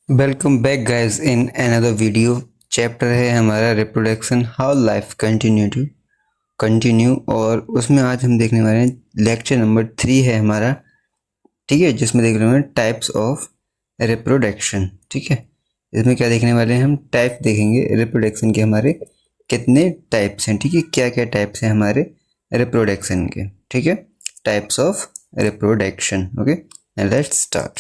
Welcome back guys in another video. Chapter है हमारा reproduction, how life continue और उसमें आज हम देखने वाले हैं लेक्चर नंबर 3 है हमारा। ठीक है, जिसमें देख रहे हैं टाइप्स ऑफ रिप्रोडक्शन। ठीक है, इसमें क्या देखने वाले हैं, हम टाइप देखेंगे रिप्रोडक्शन के, हमारे कितने टाइप्स हैं। ठीक है, क्या क्या टाइप्स हैं हमारे रिप्रोडक्शन के। ठीक है, types of reproduction. Okay, let's start.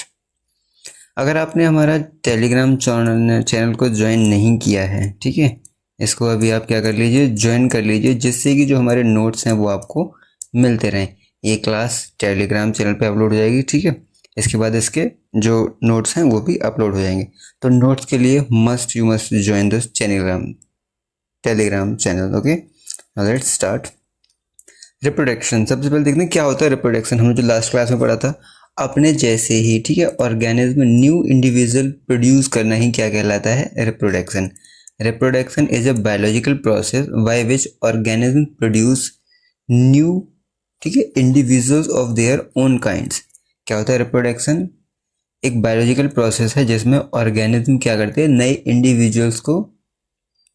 अगर आपने हमारा टेलीग्राम चैनल को ज्वाइन नहीं किया है, ठीक है, इसको अभी आप क्या कर लीजिए, ज्वाइन कर लीजिए, जिससे कि जो हमारे नोट्स हैं वो आपको मिलते रहें। ये क्लास टेलीग्राम चैनल पे अपलोड हो जाएगी। ठीक है, इसके बाद इसके जो नोट्स हैं वो भी अपलोड हो जाएंगे। तो नोट्स के लिए you must join this Telegram channel. Okay, let's start. Reproduction, सबसे पहले देखते हैं क्या होता है रिप्रोडक्शन। हमने जो लास्ट क्लास में पढ़ा था, अपने जैसे ही, ठीक है, ऑर्गेनिज्म न्यू इंडिविजुअल प्रोड्यूस करना ही क्या कहलाता है, reproduction. Reproduction is a biological process by which organism produce new, ठीक है, individuals of their own kinds. क्या होता है रिप्रोडक्शन? एक बायोलॉजिकल प्रोसेस है जिसमें ऑर्गेनिज्म क्या करते हैं, नए इंडिविजुअल्स को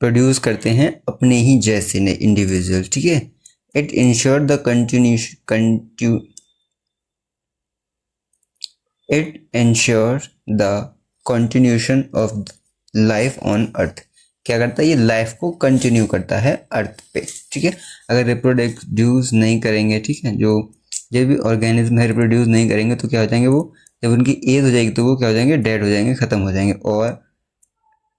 प्रोड्यूस करते हैं, अपने ही जैसे नए इंडिविजुअल। ठीक है, it ensured the continuation of life on earth। क्या करता है, ये लाइफ को कंटिन्यू करता है अर्थ पे। ठीक है, अगर रिप्रोड्यूस नहीं करेंगे, ठीक है, जो भी ऑर्गेनिज्म है रिप्रोड्यूस नहीं करेंगे तो क्या हो जाएंगे वो, जब उनकी एज हो जाएगी तो वो क्या हो जाएंगे, डेड हो जाएंगे, खत्म हो जाएंगे, और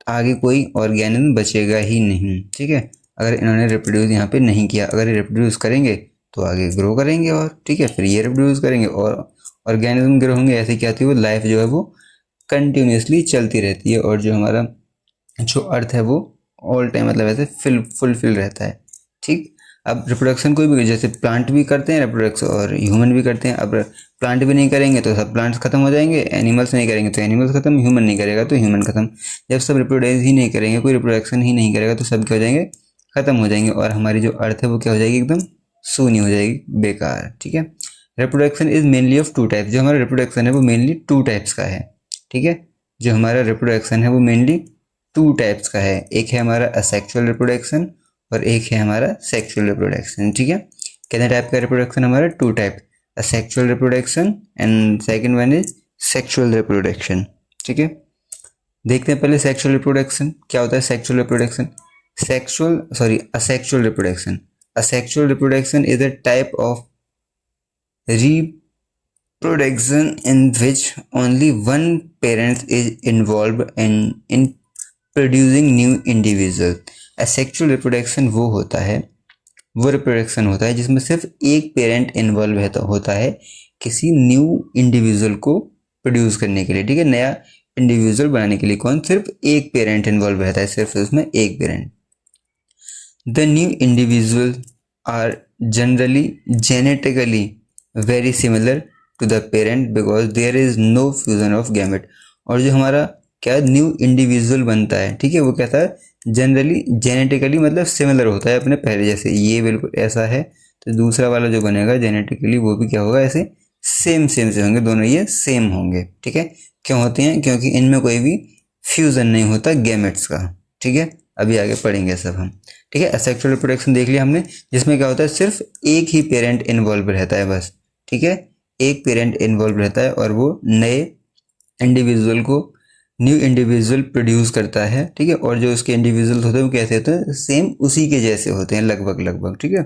आगे कोई ऑर्गेनिज्म बचेगा ही नहीं। ठीक है, अगर इन्होंने रिप्रोड्यूस यहाँ पे नहीं किया, अगर ये रिप्रोड्यूस करेंगे तो आगे ग्रो करेंगे, और ठीक है, फिर ये रिप्रोड्यूस करेंगे और ऑर्गेनिज्म ग्रो होंगे। ऐसे क्या होती है, वो लाइफ जो है वो कंटिन्यूसली चलती रहती है, और जो हमारा जो अर्थ है वो ऑल टाइम मतलब ऐसे फुलफिल रहता है। ठीक, अब रिप्रोडक्शन कोई भी, जैसे प्लांट भी करते हैं रिप्रोडक्शन और ह्यूमन भी करते हैं। अब प्लांट भी नहीं करेंगे तो सब प्लांट्स खत्म हो जाएंगे, एनिमल्स नहीं करेंगे तो एनिमल्स खत्म, ह्यूमन नहीं करेगा तो ह्यूमन खत्म। जब सब रिप्रोड्यूस ही नहीं करेंगे, कोई रिप्रोडक्शन ही नहीं करेगा, तो सब क्या हो जाएंगे, खत्म हो जाएंगे, और हमारी जो अर्थ है वो क्या हो जाएगी, एकदम शून्य हो जाएगी, बेकार। ठीक है, reproduction is mainly of two types. जो हमारा रिप्रोडक्शन है वो मेनली टू टाइप्स का है। ठीक है, जो हमारा रिप्रोडक्शन है वो मेनली टू टाइप्स का है। एक है हमारा असेक्सुअल रिप्रोडक्शन और एक है हमारा सेक्सुअल रिप्रोडक्शन। ठीक है, कितने टाइप का रिप्रोडक्शन हमारा, two type, asexual reproduction and second one is sexual reproduction. ठीक है, देखते हैं पहले सेक्सुअल रिप्रोडक्शन क्या होता है। Sexual reproduction, asexual reproduction. Asexual reproduction is a type of reproduction in which only one parent is involved in producing new individual. Asexual reproduction वो reproduction होता है जिसमें सिर्फ एक पेरेंट इन्वॉल्व होता है किसी न्यू इंडिविजुअल को प्रोड्यूस करने के लिए। ठीक है, नया इंडिविजुअल बनाने के लिए कौन, सिर्फ एक पेरेंट इन्वॉल्व रहता है, सिर्फ उसमें एक parent. The new individual are generally genetically very similar to the parent because there is no fusion of gamete. और जो हमारा क्या न्यू इंडिविजुअल बनता है, ठीक है, वो कहता है जनरली जेनेटिकली मतलब सिमिलर होता है अपने पहले जैसे। ये बिल्कुल ऐसा है, तो दूसरा वाला जो बनेगा जेनेटिकली वो भी क्या होगा, ऐसे सेम से होंगे, दोनों ये सेम होंगे। ठीक है, क्यों होते हैं, क्योंकि इनमें कोई भी फ्यूजन नहीं होता गैमेट्स का। ठीक है, अभी आगे पढ़ेंगे सब हम। ठीक है, असेक्सुअल रिप्रोडक्शन देख लिया हमने, जिसमें क्या होता है, सिर्फ एक ही पेरेंट इन्वॉल्व रहता है बस। ठीक है, एक पेरेंट इन्वॉल्व रहता है और वो नए इंडिविजुअल को, न्यू इंडिविजुअल प्रोड्यूस करता है। ठीक है, और जो उसके इंडिविजुअल होते हैं वो कैसे होते हैं, सेम उसी के जैसे होते हैं, लगभग। ठीक है,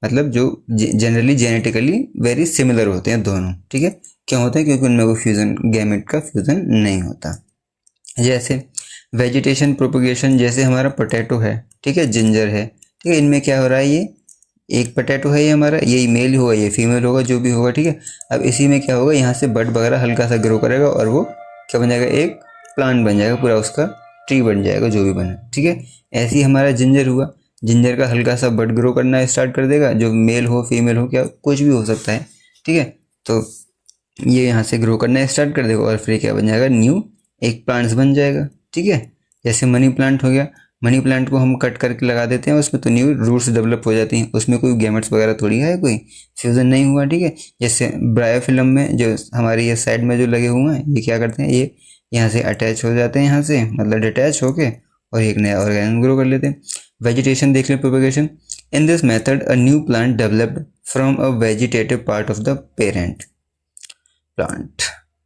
मतलब जो जनरली जेनेटिकली वेरी सिमिलर होते हैं दोनों। ठीक है, क्यों होते हैं, क्योंकि उनमें कोई फ्यूजन, गैमेट का फ्यूजन नहीं होता। जैसे वेजिटेशन प्रोपगेशन, जैसे हमारा पोटैटो है, ठीक है, जिंजर है, ठीक है, इनमें क्या हो रहा है, ये एक पोटैटो है, ये हमारा, ये मेल होगा, ये फीमेल होगा, जो भी होगा। ठीक है, अब इसी में क्या होगा, यहाँ से बड वगैरह हल्का सा ग्रो करेगा और वो क्या बन जाएगा, एक प्लांट बन जाएगा, पूरा उसका ट्री बन जाएगा, जो भी बना। ठीक है, ऐसे ही हमारा जिंजर हुआ, जिंजर का हल्का सा बड ग्रो करना स्टार्ट कर देगा, जो मेल हो फीमेल हो, क्या कुछ भी हो सकता है। ठीक है, तो ये यहाँ से ग्रो करना स्टार्ट कर देगा और फिर क्या बन जाएगा, न्यू एक प्लांट्स बन जाएगा। ठीक है, जैसे मनी प्लांट हो गया, मनी प्लांट को हम कट करके लगा देते हैं, उसमें तो न्यू रूट्स डेवलप हो जाती हैं, उसमें कोई गैमेट्स वगैरह थोड़ी है, कोई फ्यूजन नहीं हुआ। ठीक है, जैसे ब्रायोफिल्म में जो हमारी ये साइड में जो लगे हुए हैं, ये क्या करते हैं, ये यहाँ से अटैच हो जाते हैं, यहाँ से मतलब डिटैच होके और एक नया ऑर्गेनिज्म ग्रो कर लेते हैं। वेजिटेशन देख लें, propagation. In this method a new plant developed from a vegetative part of the parent plant.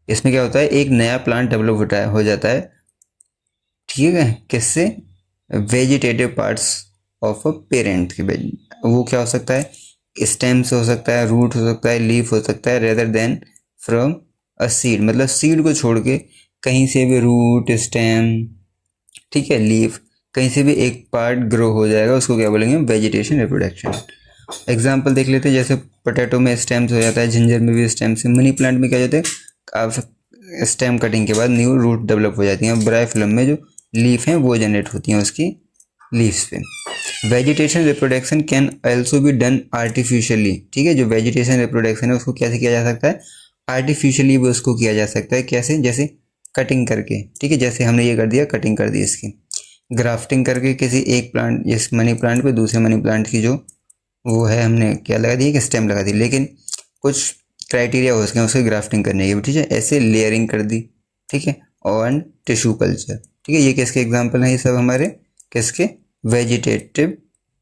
इसमें क्या होता है, एक नया प्लांट डेवलप हो जाता है, ठीक है, किससे, vegetative parts of a parent के। वो क्या हो सकता है, स्टेम से हो सकता है, रूट हो सकता है, लीफ हो सकता है, rather than from a seed, मतलब सीड को छोड़ के कहीं से भी रूट, स्टेम, ठीक है, लीफ, कहीं से भी एक पार्ट ग्रो हो जाएगा, उसको क्या बोलेंगे, वेजिटेशन रिप्रोडक्शन। एग्जाम्पल देख लेते हैं, जैसे पोटैटो में स्टेम्स हो जाता है, जिंजर में भी स्टेम्स है, मनी प्लांट में क्या हो जाता है, आप स्टेम कटिंग के बाद न्यू रूट डेवलप हो जाती हैं, ब्राइफिलम में जो लीफ हैं वो जनरेट होती हैं उसकी लीव्स पे। Vegetation reproduction can also be done artificially, ठीक है, जो वेजिटेशन रिप्रोडक्शन है उसको कैसे किया जा सकता है, आर्टिफिशियली भी उसको किया जा सकता है। कैसे, जैसे कटिंग करके, ठीक है, जैसे हमने ये कर दिया, कटिंग कर दी इसकी, ग्राफ्टिंग करके किसी एक प्लांट, जिस मनी प्लांट पे दूसरे मनी प्लांट की जो वो है, हमने क्या लगा दी, कि स्टेम लगा दी, लेकिन कुछ क्राइटेरिया हो उसके उसकी ग्राफ्टिंग करने की, ठीक है, ऐसे लेयरिंग कर दी, ठीक है, और टिश्यू कल्चर, ठीक है, ये किसके एग्जाम्पल हैं, ये सब हमारे किसके, वेजिटेटिव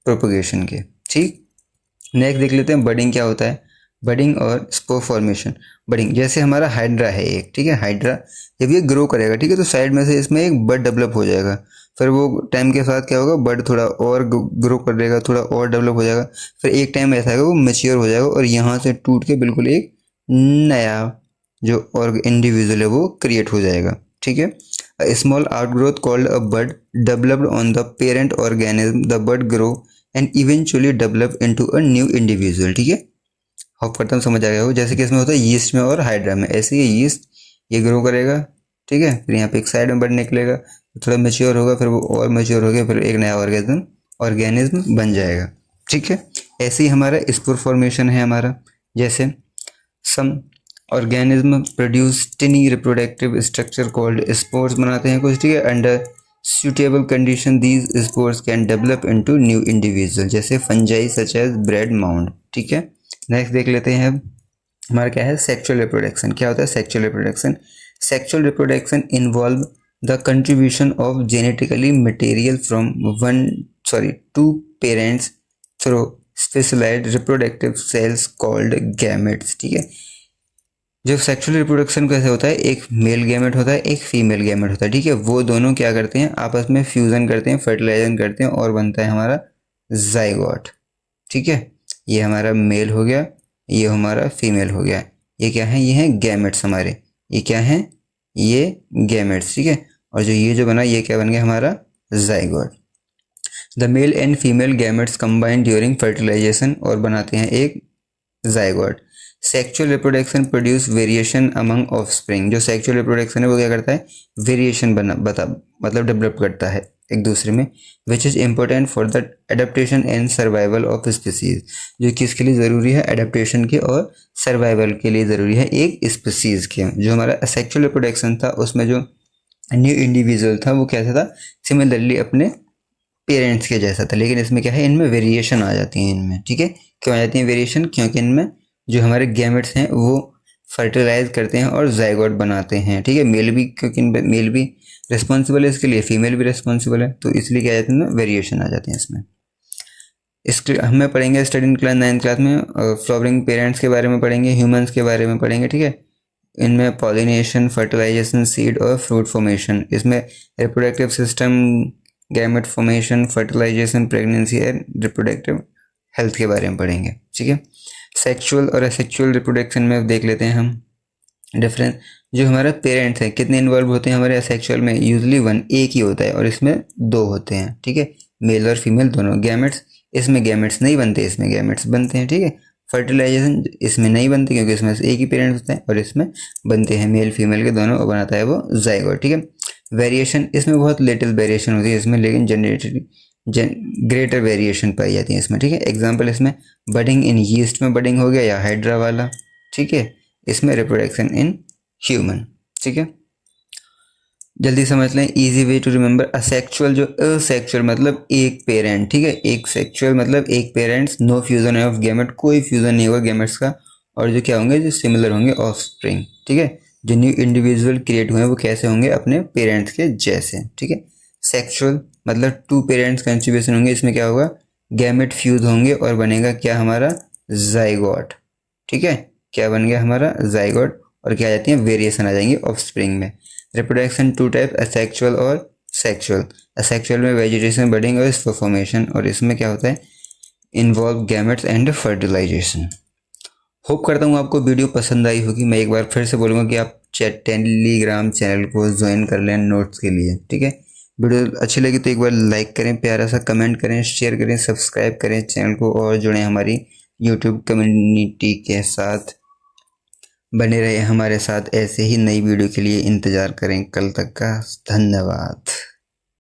प्रोपगेशन के। ठीक, नेक्स्ट देख लेते हैं बडिंग क्या होता है, बडिंग और स्पोर फॉर्मेशन। बडिंग जैसे हमारा हाइड्रा है एक, ठीक है, हाइड्रा जब ये ग्रो करेगा, ठीक है, तो साइड में से इसमें एक बड डेवलप हो जाएगा, फिर वो टाइम के साथ क्या होगा, बड थोड़ा और ग्रो करेगा, थोड़ा और डेवलप हो जाएगा, फिर एक टाइम ऐसा आएगा वो मैच्योर हो जाएगा और यहाँ से टूट के बिल्कुल एक नया जो और इंडिविजुअल है वो क्रिएट हो जाएगा, ठीक है। A small outgrowth called a bud developed on the parent organism. The bud grow and eventually develop into a new individual, ठीक है, होप करता हूँ समझ आ गया हो। जैसे कि इसमें होता है यीस्ट में और हाइड्रा में, ऐसे ही यीस्ट ये ग्रो करेगा, ठीक है, फिर यहाँ पे एक साइड में बड निकलेगा, थोड़ा मेच्योर होगा, फिर वो और मेच्योर हो गया, फिर एक नया ऑर्गेनिज्म बन जाएगा, ठीक है। ऐसे ही हमारा स्पोर फॉर्मेशन है हमारा, जैसे some organism produce tiny reproductive structure called spores बनाते हैं कुछ, ठीक है, under suitable condition these spores can develop into new individual, जैसे fungi such as bread mould, ठीक है। नेक्स्ट देख लेते हैं अब हमारा क्या है, सेक्सुअल रिप्रोडक्शन। क्या होता है sexual reproduction, sexual reproduction involve the contribution of genetically material from two parents through specialised reproductive cells called gametes, ठीक है। जब सेक्सुअल रिप्रोडक्शन कैसे होता है, एक मेल गैमेट होता है, एक फीमेल गैमेट होता है, ठीक है, वो दोनों क्या करते हैं, आपस में फ्यूजन करते हैं, फर्टिलाइजेशन करते हैं और बनता है हमारा जाइगोट, ठीक है। ये हमारा मेल हो गया, ये हमारा फीमेल हो गया, ये क्या है, ये हैं गैमेट्स हमारे, ये क्या है, ये गैमेट्स, ठीक है, और जो ये जो बना ये क्या बन गया हमारा zygote. The male and female gametes combine during fertilisation और बनाते हैं एक zygote. Sexual reproduction produce variation among offspring, जो सेक्सुअल रिप्रोडक्शन है वो क्या करता है, वेरिएशन मतलब डेवलप करता है एक दूसरे में, which is important for the adaptation and survival of species, जो किसके लिए ज़रूरी है, एडेप्टेशन के और सर्वाइवल के लिए ज़रूरी है एक स्पीसीज के। जो हमारा सेक्सुअल रिप्रोडक्शन था उसमें जो न्यू इंडिविजुअल था वो कैसा था, सिमिलरली अपने पेरेंट्स के जैसा था, लेकिन इसमें क्या है, इनमें वेरिएशन आ जाती है इनमें, ठीक है। क्यों आ जाती है वेरिएशन, क्योंकि इनमें जो हमारे गैमेट्स हैं वो फर्टिलाइज करते हैं और जाइगोट बनाते हैं, ठीक है। मेल भी, क्योंकि मेल भी रिस्पॉन्सिबल है इसके लिए, फीमेल भी रिस्पॉन्सिबल है, तो इसलिए क्या जाते हैं, वेरिएशन आ जाते हैं इसमें। इसके हमें पढ़ेंगे study in class 9th class में फ्लावरिंग पेरेंट्स के बारे में पढ़ेंगे, ह्यूमंस के बारे में पढ़ेंगे, ठीक है। इनमें पॉलिनेशन, फर्टिलाइजेशन, सीड और फ्रूट फॉर्मेशन, इसमें reproductive system, gamete formation, fertilisation, pregnancy and reproductive health के बारे में पढ़ेंगे, ठीक है। सेक्सुअल और असेक्सुअल रिप्रोडक्शन में देख लेते हैं हम डिफरेंस। जो हमारा पेरेंट्स हैं कितने इन्वॉल्व होते हैं हमारे असेक्सुअल में, यूजली वन, एक ही होता है, और इसमें दो होते हैं, ठीक है, मेल और फीमेल दोनों। गैमेट्स, इसमें गैमेट्स नहीं बनते, इसमें गैमेट्स बनते हैं, ठीक है। फर्टिलाइजेशन इसमें नहीं बनते क्योंकि इसमें एक ही पेरेंट्स होते हैं, और इसमें बनते हैं मेल फीमेल के दोनों, और बनाता है वो जाइगोट, ठीक है। वेरिएशन, इसमें बहुत लिटिल वेरिएशन होती है इसमें, लेकिन ग्रेटर वेरिएशन पाई जाती है इसमें, ठीक है। एग्जांपल इसमें बडिंग इन यीस्ट में बडिंग हो गया, या हाइड्रा वाला, ठीक है। इसमें रिप्रोडक्शन इन ह्यूमन, ठीक है। जल्दी समझ लें, easy way to remember, asexual जो असेक्सुअल मतलब एक पेरेंट, ठीक है, एक सेक्सुअल मतलब एक parents, no fusion of gamete, कोई फ्यूजन नहीं होगा गैमेट्स का, और जो क्या होंगे, जो सिमिलर होंगे ऑफ स्प्रिंग, ठीक है। जो न्यू इंडिविजुअल क्रिएट हुए हैं वो कैसे होंगे, अपने पेरेंट्स के जैसे, ठीक है। सेक्सुअल मतलब 2 पेरेंट्स कंट्रीब्यूशन होंगे, इसमें क्या होगा, गैमेट फ्यूज होंगे और बनेगा क्या हमारा, जाइगोट, ठीक है। क्या बन गया हमारा, जाइगोट, और क्या आ जाती है, वेरिएशन आ जाएंगी ऑफस्प्रिंग में। रिप्रोडक्शन 2 टाइप, असेक्सुअल और सेक्सुअल। असेक्सुअल में वेजिटेशन, बडिंग और फॉर्मेशन, और इसमें क्या होता है, involve gametes and fertilisation. Hope करता हूँ आपको वीडियो पसंद आई होगी। मैं एक बार फिर से बोलूँगा कि आप टेलीग्राम चैनल को ज्वाइन कर लें नोट्स के लिए, ठीक है। वीडियो अच्छी लगी तो एक बार लाइक करें, प्यारा सा कमेंट करें, शेयर करें, सब्सक्राइब करें चैनल को, और जुड़ें हमारी यूट्यूब कम्युनिटी के साथ। बने रहे हमारे साथ, ऐसे ही नई वीडियो के लिए इंतज़ार करें कल तक का। धन्यवाद।